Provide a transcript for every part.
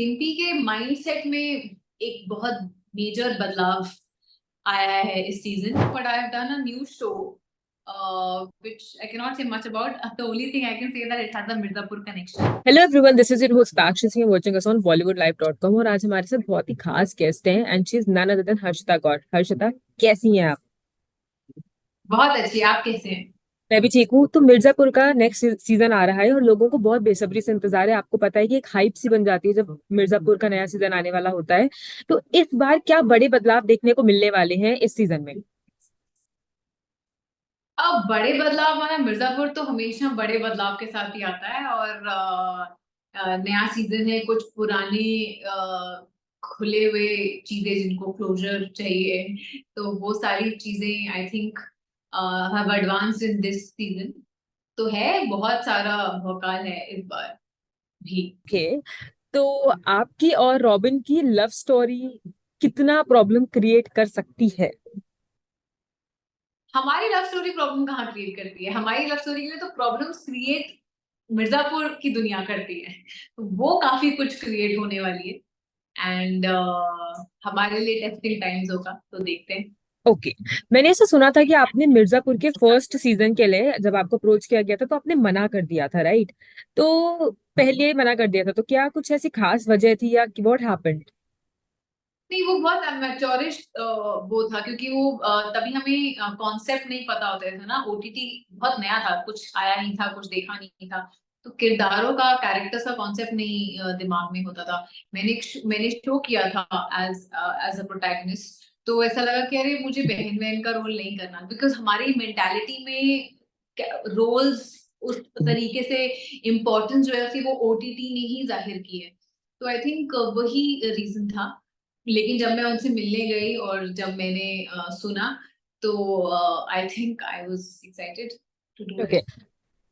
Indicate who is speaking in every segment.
Speaker 1: डिम्पी के माइंडसेट में एक बहुत मेजर बदलाव आया है इस season. But I have done a new show which I cannot say much about. The only thing I can say that it has a Mirzapur connection.
Speaker 2: Hello everyone, this is your host Sakshi Singh watching us on bollywoodlive.com। और आज हमारे साथ बहुत ही खास guest हैं and she is none other than Harshita Gaur. Harshita, कैसी हैं आप?
Speaker 1: बहुत अच्छी. आप कैसे हैं?
Speaker 2: मैं भी ठीक हूँ। तो मिर्जापुर का नेक्स्ट सीजन आ रहा है और लोगों को बहुत बेसब्री से इंतजार है। आपको पता है कि एक हाइप सी बन जाती है जब मिर्जापुर का नया सीजन आने वाला होता है। तो इस बार क्या बड़े बदलाव देखने को मिलने वाले हैं इस सीजन में?
Speaker 1: अब बड़े बदलाव माना, मिर्जापुर तो हमेशा बड़े बदलाव के साथ ही आता है. और नया सीजन है, कुछ पुराने खुले हुए चीजें जिनको क्लोजर चाहिए, तो वो सारी चीजें I think have advanced in this season. तो है, बहुत सारा भौकाल है इस बार भी.
Speaker 2: ओके, तो आपकी और रॉबिन की लव स्टोरी कितना प्रॉब्लम क्रिएट कर सकती है?
Speaker 1: हमारी लव स्टोरी प्रॉब्लम कहाँ क्रिएट करती है? हमारी लव स्टोरी के लिए तो प्रॉब्लम्स क्रिएट मिर्जापुर की दुनिया करती है. तो वो काफी कुछ क्रिएट होने वाली है. एंड हमारे लिए टेस्टिंग टाइम्स होगा, तो देखते हैं.
Speaker 2: ओके, मैंने ऐसा सुना था कि आपने मिर्जापुर के फर्स्ट सीजन के लिए जब आपको अप्रोच किया गया था तो आपने मना कर दिया था, राइट? तो पहले मना कर दिया था, तो क्या कुछ ऐसी खास वजह थी या व्हाट हैपेंड?
Speaker 1: नहीं, वो बहुत अमेच्योरिश वो था, क्योंकि वो तभी हमें कॉन्सेप्ट नहीं पता होता था ना. ओटीटी बहुत नया था, कुछ आया नहीं था, कुछ देखा नहीं था. तो किरदारों का, कैरेक्टर्स का कॉन्सेप्ट नहीं दिमाग में होता था. मैंने शो किया था एज एज अ प्रोटैगनिस्ट. तो ऐसा लगा कि अरे मुझे बहन बहन का रोल नहीं करना, बिकॉज हमारी मेंटालिटी में रोल्स उस तरीके से इम्पोर्टेंस जो है उसकी वो ओटीटी ने ही जाहिर की है. तो आई थिंक वही रीजन था. लेकिन जब मैं उनसे मिलने गई और जब मैंने सुना, तो I think I was excited to do
Speaker 2: okay,
Speaker 1: it.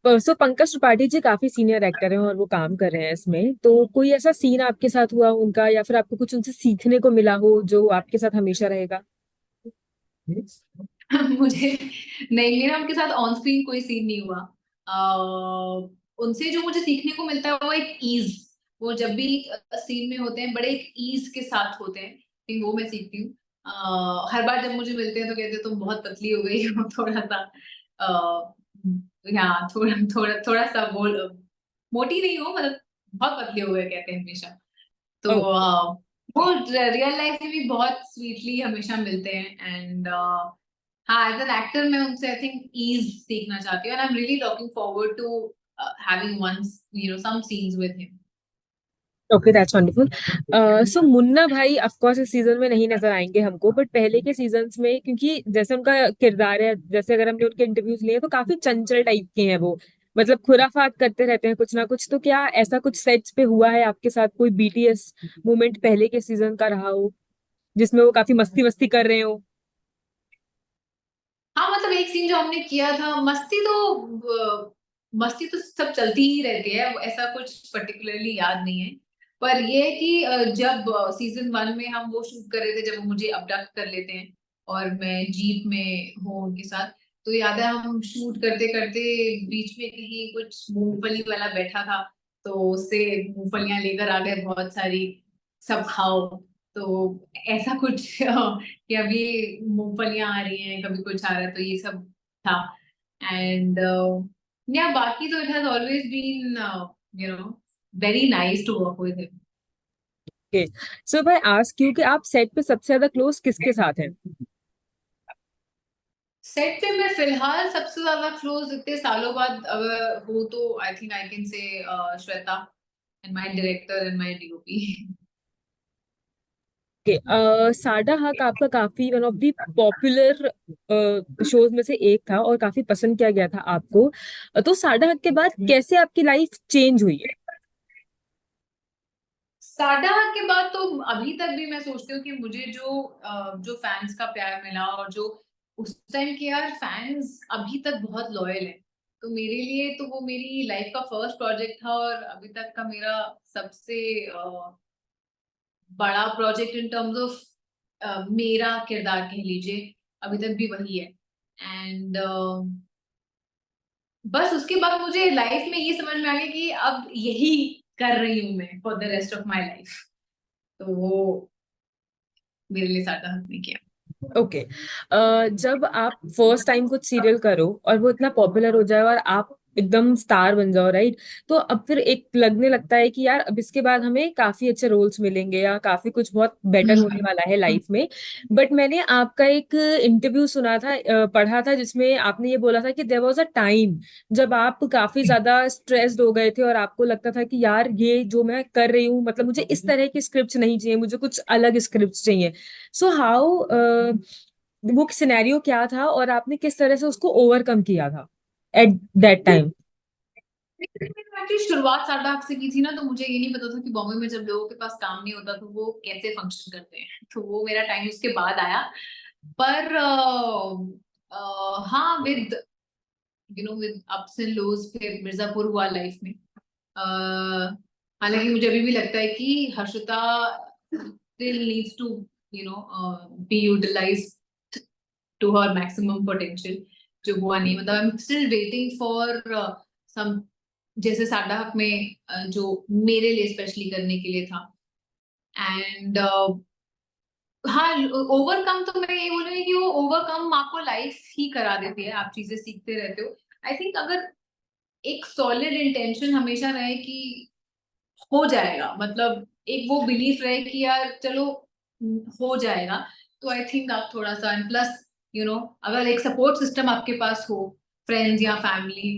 Speaker 2: So Pankaj Tripathi ji काफी सीनियर एक्टर हैं और वो काम कर रहे हैं इसमें। तो कोई ऐसा सीन आपके साथ हुआ उनका या फिर आपको कुछ उनसे सीखने को मिला हो जो आपके साथ हमेशा रहेगा?
Speaker 1: मुझे नहीं, मेरा उनके साथ ऑन स्क्रीन कोई सीन नहीं हुआ. उनसे जो मुझे सीखने को मिलता है वो एक ईज. वो जब भी सीन में होते हैं बड़े एक ईज के साथ होते हैं, लेकिन वो मैं सीखती हूँ. हर बार जब मुझे मिलते हैं तो कहते हैं तुम बहुत पतली हो गई हो. थोड़ा सा हाँ, थोड़ा थोड़ा थोड़ा सा बोल, मोटी नहीं हो, मतलब बहुत पतले हो गए कहते हैं हमेशा. तो वो रियल लाइफ में भी बहुत स्वीटली हमेशा मिलते हैं. एंड हाँ, एज एन एक्टर मैं उनसे आई थिंक ईज सीखना चाहती हूँ. And I am really looking forward to having once some scenes with him.
Speaker 2: Okay, that's wonderful. So Munna Bhai of course इस सीजन में नहीं नजर आएंगे हमको, बट पहले के सीजन्स में, क्योंकि जैसे उनका किरदार है, जैसे अगर हमने उनके इंटरव्यूज लिए तो काफी चंचल टाइप के हैं वो, मतलब खुराफात करते रहते हैं कुछ ना कुछ। तो क्या ऐसा कुछ सेट्स पे हुआ है आपके साथ, कोई बीटीएस मोमेंट पहले के सीजन का रहा हो जिसमें वो काफी मस्ती मस्ती कर रहे हो?
Speaker 1: हाँ, मतलब एक सीन जो हमने किया था, मस्ती तो सब चलती ही रहती है, ऐसा कुछ पर्टिकुलरली याद नहीं है. पर ये है कि जब सीजन 1 में हम वो शूट कर रहे थे, जब वो मुझे अबडक्ट कर लेते हैं और मैं जीप में हूँ उनके साथ. तो याद है हम शूट करते करते बीच में कहीं कुछ मूंगफली वाला बैठा था, तो उससे मूंगफलियां लेकर आ गए बहुत सारी, सब खाओ. तो ऐसा कुछ कि अभी मूंगफलियां आ रही हैं, कभी कुछ आ रहा है, तो ये सब था. एंड या बाकी तो it has always been very nice to work with him.
Speaker 2: Okay, so भाई आस्क यू कि आप सेट पे सबसे ज्यादा क्लोज किसके साथ हैं?
Speaker 1: सेट पे मैं फिलहाल सबसे ज्यादा क्लोज इतने सालों बाद अगर हो तो I think I can say Shweta, and my director and my DOP.
Speaker 2: साडा हक आपका काफी one of the popular shows में से एक था और काफी पसंद किया गया था आपको। तो साडा हक के बाद कैसे आपकी लाइफ चेंज हुई है?
Speaker 1: साडा के बाद तो अभी तक भी मैं सोचती हूँ कि मुझे जो फैंस का प्यार मिला, और जो उस टाइम के यार फैंस अभी तक बहुत लॉयल है. तो मेरे लिए तो वो मेरी लाइफ का फर्स्ट प्रोजेक्ट था, और अभी तक का मेरा सबसे बड़ा प्रोजेक्ट इन टर्म्स ऑफ मेरा किरदार कह लीजिए, अभी तक भी वही है. एंड बस उसके बाद मुझे लाइफ में ये समझ में आ गया कि अब यही कर रही हूँ मैं for the rest of my life, तो वो मेरे लिए सादा हक ने किया।
Speaker 2: ओके। जब आप फर्स्ट टाइम कुछ सीरियल करो और वो इतना पॉपुलर हो जाए और आप एकदम स्टार बन जाओ, राइट, तो अब फिर एक लगने लगता है कि यार अब इसके बाद हमें काफी अच्छे रोल्स मिलेंगे या काफी कुछ बहुत बेटर होने वाला है लाइफ में। बट मैंने आपका एक इंटरव्यू सुना था, पढ़ा था, जिसमें आपने ये बोला था कि देयर वाज अ टाइम जब आप काफी ज्यादा स्ट्रेस्ड हो गए थे और आपको लगता था कि यार ये जो मैं कर रही हूँ, मतलब मुझे इस तरह की स्क्रिप्ट नहीं चाहिए, मुझे कुछ अलग स्क्रिप्ट चाहिए। सो हाउ, वो सिनेरियो क्या था और आपने किस तरह से उसको ओवरकम किया था एट दैट टाइम?
Speaker 1: एक्चुअली शुरुआत सादा हक से की थी ना, तो मुझे ये नहीं पता था कि बॉम्बे में जब लोगों के पास काम नहीं होता तो वो कैसे फंक्शन करते हैं, तो वो मेरा टाइम उसके बाद आया। पर हाँ, with with ups and lows फिर मिर्जापुर हुआ लाइफ में। हालांकि मुझे अभी भी लगता है कि Harshita still needs to be utilized to her maximum potential, जो हुआ नहीं। मतलब I am still waiting for some, जैसे साडा हक में जो मेरे लिए स्पेशली करने के लिए था। एंड हाँ, ओवरकम तो मैं ये बोलूंगी कि वो ओवरकम आपको लाइफ ही करा देती है, आप चीजें सीखते रहते हो। आई थिंक अगर एक सॉलिड इंटेंशन हमेशा रहे कि हो जाएगा, मतलब एक वो बिलीफ रहे कि यार चलो हो जाएगा, तो आई थिंक आप थोड़ा सा, प्लस अगर एक सपोर्ट सिस्टम आपके पास हो, फ्रेंड्स या फैमिली,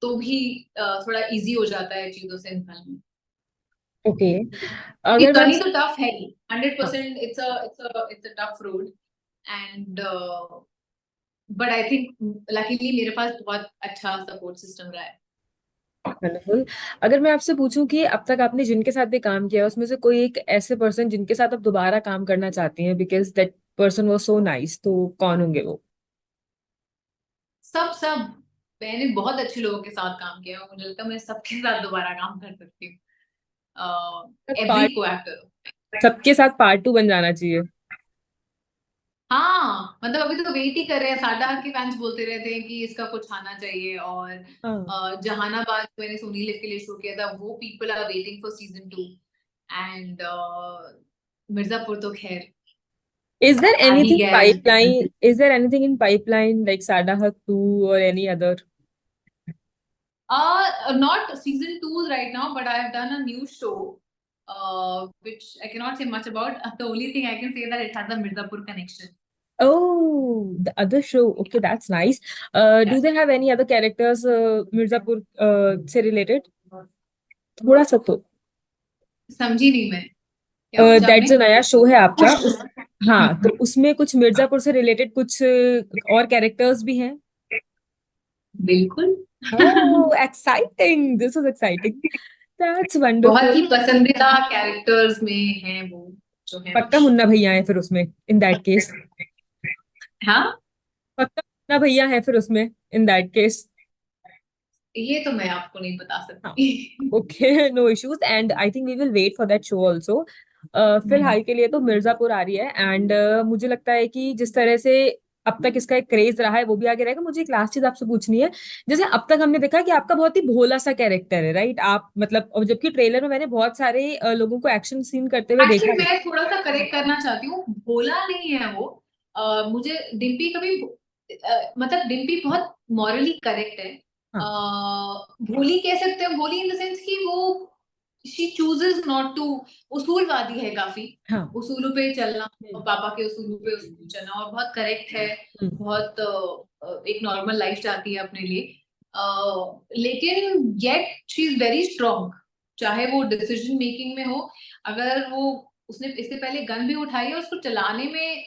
Speaker 1: तो भी थोड़ा इजी हो जाता है चीजों से निकलना।
Speaker 2: ओके। अगर मैं
Speaker 1: जर्नी तो टफ है ही, 100%। It's a tough road. And but I think luckily मेरे पास बहुत अच्छा सपोर्ट सिस्टम रहा है।
Speaker 2: वंडरफुल। अगर मैं आपसे पूछूं कि अब तक आपने जिनके साथ भी काम किया है उसमें से कोई एक ऐसे पर्सन जिनके साथ आप दोबारा काम करना चाहती हैं because that person was so nice, तो कौन होंगे वो?
Speaker 1: सब सब मैंने बहुत अच्छे लोगों के साथ काम किया है, मुझे लगता है मैं सबके साथ दोबारा काम कर सकती हूँ, एवरी
Speaker 2: पार्ट
Speaker 1: को एक्टर।
Speaker 2: सबके साथ पार्ट टू बन जाना चाहिए।
Speaker 1: हाँ, मतलब अभी तो वेट ही कर रहे हैं, साडा के फैंस बोलते रहते हैं कि इसका कुछ आना चाहिए। और
Speaker 2: हाँ।
Speaker 1: जहानाबाद मैंने सोनी लिव के लिए शो किया था, वो people are waiting for season 2। And Mirzapur तो खैर
Speaker 2: Is there
Speaker 1: uh he
Speaker 2: anything
Speaker 1: गया है।
Speaker 2: pipeline? Is there anything in pipeline like Sadahak 2 or any other?
Speaker 1: Not season 2 right now, but I have done a new show, which I cannot say much about. The only thing I can say that it has a Mirzapur connection.
Speaker 2: Oh, the other show. Okay, that's nice. Do
Speaker 1: Yes.
Speaker 2: they have any other characters Mirzapur से related? थोड़ा सा तो।
Speaker 1: समझी नहीं मैं, क्या पूछा
Speaker 2: that
Speaker 1: आपने?
Speaker 2: जो नया शो है आपका उस, हाँ, तो उसमें कुछ मिर्जापुर से रिलेटेड कुछ और कैरेक्टर्स भी हैं?
Speaker 1: बिल्कुल।
Speaker 2: Oh, exciting! This is exciting. That's
Speaker 1: बहुत
Speaker 2: wonderful.
Speaker 1: ही पसंदीदा कैरेक्टर्स में है वो, जो है
Speaker 2: पक्का
Speaker 1: हर्ष।
Speaker 2: मुन्ना भैया है फिर उसमें, इन दैट केस।
Speaker 1: हाँ,
Speaker 2: पक्का मुन्ना भैया है फिर उसमें, इन दैट केस।
Speaker 1: ये तो मैं आपको नहीं बता
Speaker 2: हाँ।
Speaker 1: सकती।
Speaker 2: Okay, no issues and I think we will wait for that show also. फिलहाल के लिए तो मिर्जापुर आ रही है एंड मुझे लगता है कि जिस तरह से अब तक इसका एक क्रेज रहा है वो भी आगे रहेगा। मुझे एक लास्ट चीज आपसे पूछनी है, जैसे अब तक हमने देखा कि आपका बहुत ही भोला सा कैरेक्टर है, राइट, आप मतलब, और जबकि ट्रेलर में मैंने बहुत सारे लोगों को एक्शन सीन करते हुए देखा
Speaker 1: एक्चुअली
Speaker 2: है।
Speaker 1: मैं थोड़ा सा करेक्ट करना चाहती हूँ, भोला नहीं है वो। मुझे डिम्पी कभी मतलब डिम्पी बहुत मॉरली करेक्ट है।
Speaker 2: हाँ।
Speaker 1: भोली कह सकते हैं, भोली इन द सेंस कि वो शी चूजेस नॉट टू, उसूलवादी है काफी,
Speaker 2: हाँ।
Speaker 1: उसूलों पे चलना, और
Speaker 2: हम्म।
Speaker 1: पापा के उसूलों पे उसको चलना, और बहुत करेक्ट है।
Speaker 2: हम्म।
Speaker 1: बहुत एक नॉर्मल लाइफ चाहती है अपने लिए, लेकिन yet she is very strong, चाहे वो डिसीजन मेकिंग में हो। अगर वो, उसने इससे पहले गन भी उठाई है, उसको चलाने में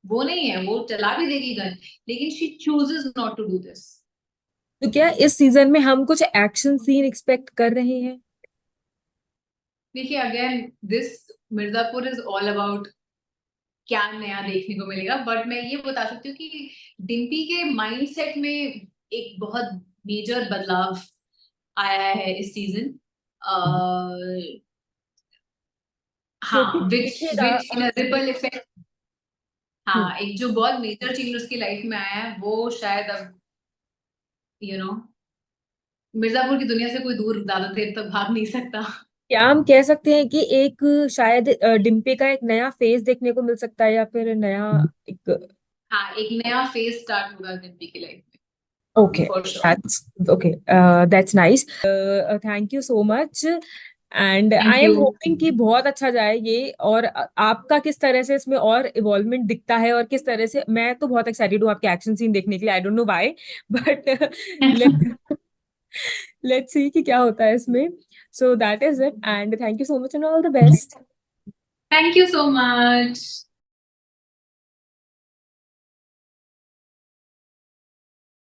Speaker 1: वो नहीं है, वो चला भी देगी गन, लेकिन she chooses not to do this.
Speaker 2: तो क्या इस सीजन में हम कुछ एक्शन सीन एक्सपेक्ट कर रहे हैं?
Speaker 1: देखिए, again this Mirzapur is all about क्या नया देखने को मिलेगा, बट मैं ये बता सकती हूँ कि डिम्पी के माइंडसेट में एक बहुत मेजर बदलाव आया है इस सीजन।
Speaker 2: क्योंकि
Speaker 1: हाँ, विच
Speaker 2: देखिएगा
Speaker 1: विच इन रिपल इफेक्ट।
Speaker 2: हम्म,
Speaker 1: हाँ, एक जो बहुत मेजर चेंज उसकी लाइफ में आया है, वो शायद अब यू नो मिर्जापुर की दुनिया से कोई दूर ज्यादा देर तक भाग नहीं सकता।
Speaker 2: क्या हम कह सकते हैं कि एक शायद डिम्पी का एक नया फेस देखने को मिल सकता है, या फिर नया एक।
Speaker 1: हाँ, एक नया फेज स्टार्ट होगा डिम्पी की लाइफ में,
Speaker 2: okay,
Speaker 1: for sure.
Speaker 2: That's okay, that's nice. Thank you so much, and
Speaker 1: thank
Speaker 2: I am
Speaker 1: you.
Speaker 2: Hopping कि बहुत अच्छा जाए ये। और आपका किस तरह से इसमें और इवॉल्वमेंट दिखता है, और किस तरह से, मैं तो बहुत एक्साइटेड हूँ आपके एक्शन सीन देखने के लिए, I don't know why, but let's let's see कि क्या होता है इसमें। So that is it, and thank you so much and all the best.
Speaker 1: Thank you so much.